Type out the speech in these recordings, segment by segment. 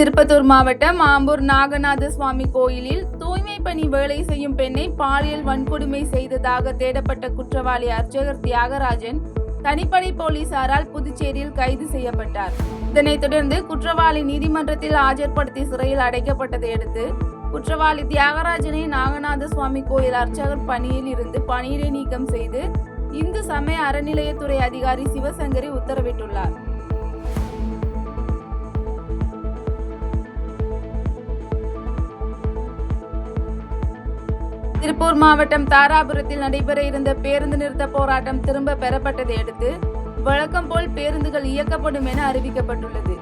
திருப்பத்தூர் மாவட்டம் ஆம்பூர் நாகநாத சுவாமி கோயிலில் தூய்மை பணி வேலை செய்யும் பெண்ணை பாலியல் வன்கொடுமை செய்ததாக தேடப்பட்ட குற்றவாளி அர்ச்சகர் தியாகராஜன் தனிப்படை போலீசாரால் புதுச்சேரியில் கைது செய்யப்பட்டார். இதனைத் தொடர்ந்து குற்றவாளி நீதிமன்றத்தில் ஆஜர்படுத்தி சிறையில் அடைக்கப்பட்டதை அடுத்து குற்றவாளி தியாகராஜனை நாகநாத சுவாமி கோயில் அர்ச்சகர் பணியில் இருந்து பணியிடை நீக்கம் செய்து இந்து சமய அறநிலையத்துறை அதிகாரி சிவசங்கரி உத்தரவிட்டுள்ளார். திருப்பூர் மாவட்டம் தாராபுரத்தில் நடைபெற இருந்த பேருந்து நிறுத்த போராட்டம் திரும்ப பெறப்பட்டதை அடுத்து வழக்கம் போல் பேருந்துகள் இயக்கப்படும் என அறிவிக்கப்பட்டுள்ளது.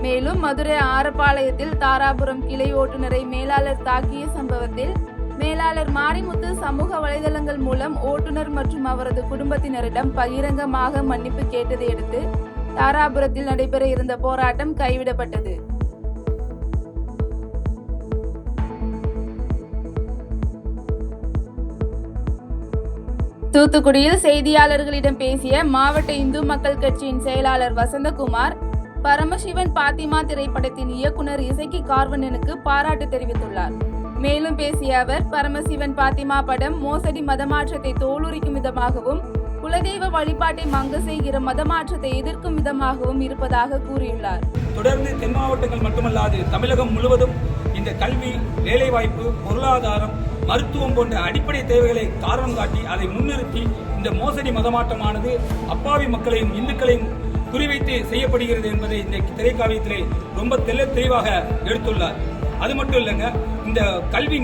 மேலும் மதுரை ஆரப்பாளையத்தில் தாராபுரம் கிளை ஓட்டுநரை மேலாளர் தாக்கிய சம்பவத்தில் மேலாளர் மாரிமுத்து சமூக வலைதளங்கள் மூலம் ஓட்டுநர் மற்றும் அவரது குடும்பத்தினரிடம் பகிரங்கமாக மன்னிப்பு கேட்டதை அடுத்து தாராபுரத்தில் நடைபெற இருந்த போராட்டம் கைவிடப்பட்டது. தூத்துக்குடியில் செய்தியாளர்களிடம் பேசிய மாவட்ட இந்து மக்கள் கட்சியின் செயலாளர் வசந்தகுமார் பரமசிவன் பாத்திமா திரைப்படத்தின் இயக்குனர் இசக்கி கார்வனனுக்கு பாராட்டு தெரிவித்துள்ளார். மேலும் பேசிய அவர் பரமசிவன் பாத்திமா படம் மோசடி மதமாற்றத்தை தோலுரிக்கும் விதமாகவும் குலதெய்வ வழிபாட்டை மங்க செய்கிற மதமாற்றத்தை எதிர்க்கும் விதமாகவும் இருப்பதாக கூறியுள்ளார். தொடர்ந்து தென் மாவட்டங்கள் மட்டுமல்லாது தமிழகம் முழுவதும் இந்த கல்வி, வேலைவாய்ப்பு, பொருளாதாரம், மருத்துவம் போன்ற அடிப்படை தேவைகளை காரணம் காட்டி அதை முன்னிறுத்தி இந்த மோசடி மதமாற்றமானது அப்பாவி மக்களையும் இந்துக்களையும் குறிவைத்து செய்யப்படுகிறது என்பதை இந்த திரைக்காவியத்திலே ரொம்ப தெளிவாக எடுத்துள்ளார். அது மட்டும் இல்லைங்க, இந்த கல்வி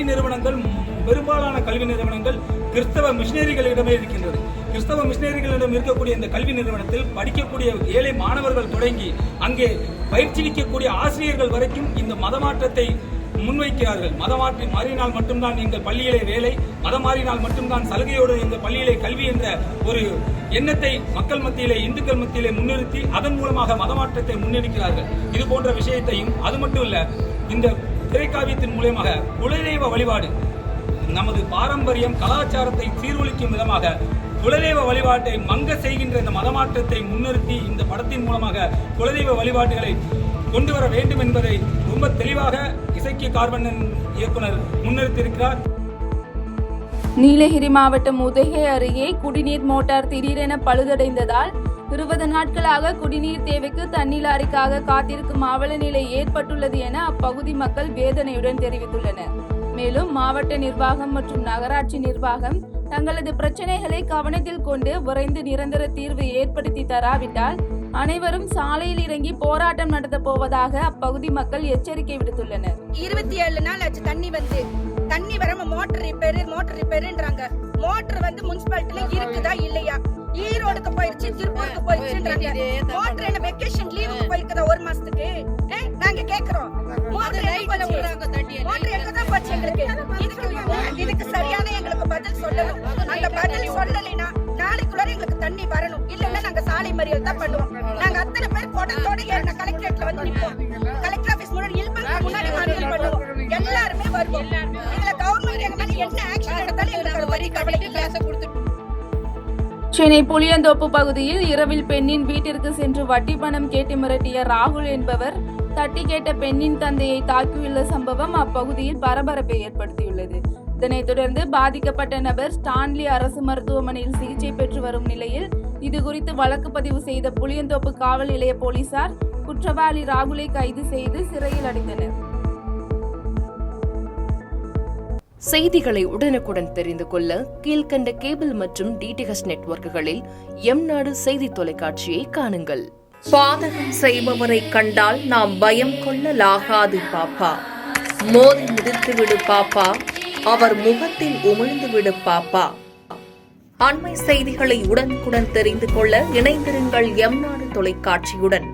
நிறுவனங்கள் பெரும்பாலான கல்வி நிறுவனங்கள் கிறிஸ்தவ மிஷினரிகளிடமே இருக்கின்றது. கிறிஸ்தவ மிஷினரிகளிடம் இருக்கக்கூடிய இந்த கல்வி நிறுவனத்தில் படிக்கக்கூடிய ஏழை மாணவர்கள் தொடங்கி அங்கே பயிற்சிக்கக்கூடிய ஆசிரியர்கள் வரைக்கும் இந்த மதமாற்றத்தை முன்வைக்கிறார்கள். மதமாற்றி மாறினால் மட்டும்தான் எங்கள் பள்ளியிலே வேலை, மதம் மாறினால் மட்டும்தான் சலுகையோடு எங்கள் பள்ளியிலே கல்வி என்ற ஒரு எண்ணத்தை மக்கள் மத்தியிலே, இந்துக்கள் மத்தியிலே முன்னிறுத்தி அதன் மூலமாக மதமாற்றத்தை முன்னெடுக்கிறார்கள். இது போன்ற விஷயத்தையும், அது மட்டும் இல்ல, இந்த திரைக்காவியத்தின் மூலமாக குலதெய்வ வழிபாடு, நமது பாரம்பரியம் கலாச்சாரத்தை சீர்குலைக்கும் விதமாக குலதெய்வ வழிபாட்டை மங்க செய்கின்ற இந்த மதமாற்றத்தை முன்னிறுத்தி இந்த படத்தின் மூலமாக குலதெய்வ வழிபாடுகளை கொண்டு வர வேண்டும் என்பதை ரொம்ப தெளிவாக இசக்கி கார்வனன் இயக்குனர் முன்னிறுத்தியிருக்கிறார். நீலகிரி மாவட்டம் உதகை அருகே குடிநீர் மோட்டார் திடீரென பழுதடைந்ததால் 20 நாட்களாக குடிநீர் தேவைக்கு தண்ணீர் லாரிக்காக காத்திருக்கும் அவல நிலை ஏற்பட்டுள்ளது என அப்பகுதி மக்கள் வேதனையுடன் தெரிவித்துள்ளனர். மேலும் மாவட்ட நிர்வாகம் மற்றும் நகராட்சி நிர்வாகம் தங்களது பிரச்சனைகளை கவனத்தில் கொண்டு விரைந்து நிரந்தர தீர்வு ஏற்படுத்தி தராவிட்டால் அனைவரும் சாலையில் இறங்கி போராட்டம் நடத்த போவதாக அப்பகுதி மக்கள் எச்சரிக்கை விடுத்துள்ளனர். 27 நாள் ஆச்சு தண்ணி வராம மோட்டர் ரிப்பேர்ன்றாங்க. மோட்டர் வந்து முனிசிபாலிட்டில இருக்குதா இல்லையா? ஈரோடுக்கு போயிருச்சு, திருப்பூருக்கு போயிருச்சுன்றாங்க. மோட்டர் என்ன வெக்கேஷன் லீவுக்கு போயிருக்குதா ஒரு மாசத்துக்கு? நாங்க கேக்குறோம், மோட்டர் எங்கதான் போச்சு? இதுக்கு சரியான எங்களுக்கு பதில் சொல்லணும். அந்த பதில் சொல்லலைன்னா நாளைக்குள்ள எங்களுக்கு தண்ணி வரணும். இல்லன்னா நாங்க சாலை மறியல் தான் பண்ணுவோம். நாங்க அத்தனை பேர் கூட்டத்தோட ஏறின கலெக்டரேட்ல வந்து நிற்போம். கலெக்டர் ஆபீஸ் முன்னாடி மறியல் பண்ணுவோம். எல்லாருமே வருவோம். இதுல கவர்மெண்ட் எங்க மேல என்ன ஆக்ஷன் எடுத்தாலும் எங்களுக்கு வரி கவலைக்கு பேச கொடுத்துட்டு. சென்னை புளியந்தோப்பு பகுதியில் இரவில் பெண்ணின் வீட்டிற்கு சென்று வட்டி பணம் கேட்டு மிரட்டிய ராகுல் என்பவர் தட்டி கேட்ட பெண்ணின் தந்தையை தாக்கியுள்ள சம்பவம் அப்பகுதியில் பரபரப்பை ஏற்படுத்தியுள்ளது. இதனைத் தொடர்ந்து பாதிக்கப்பட்ட நபர் ஸ்டான்லி அரசு மருத்துவமனையில் சிகிச்சை பெற்று வரும் நிலையில் இதுகுறித்து வழக்கு பதிவு செய்த புளியந்தோப்பு காவல் நிலைய போலீசார் குற்றவாளி ராகுலை கைது செய்து சிறையில் அடைத்தனர். செய்திகளை உடனுக்குடன் தெரிந்து கொள்ள கீழ்கண்ட கேபிள் மற்றும் டிடிஎச் நெட்வொர்க்குகளில் எம்நாடு செய்தி தொலைக்காட்சியை காணுங்கள். பாதகம் செய்பவரை கண்டால் நாம் பயம் கொள்ளலாகாது பாப்பா. மோதி மிதித்து விடு பாப்பா, அவர் முகத்தில் உமிழ்ந்து விடு பாப்பா. அண்மை செய்திகளை உடனுக்குடன் தெரிந்து கொள்ள இணைந்திருங்கள் எம்நாடு தொலைக்காட்சியுடன்.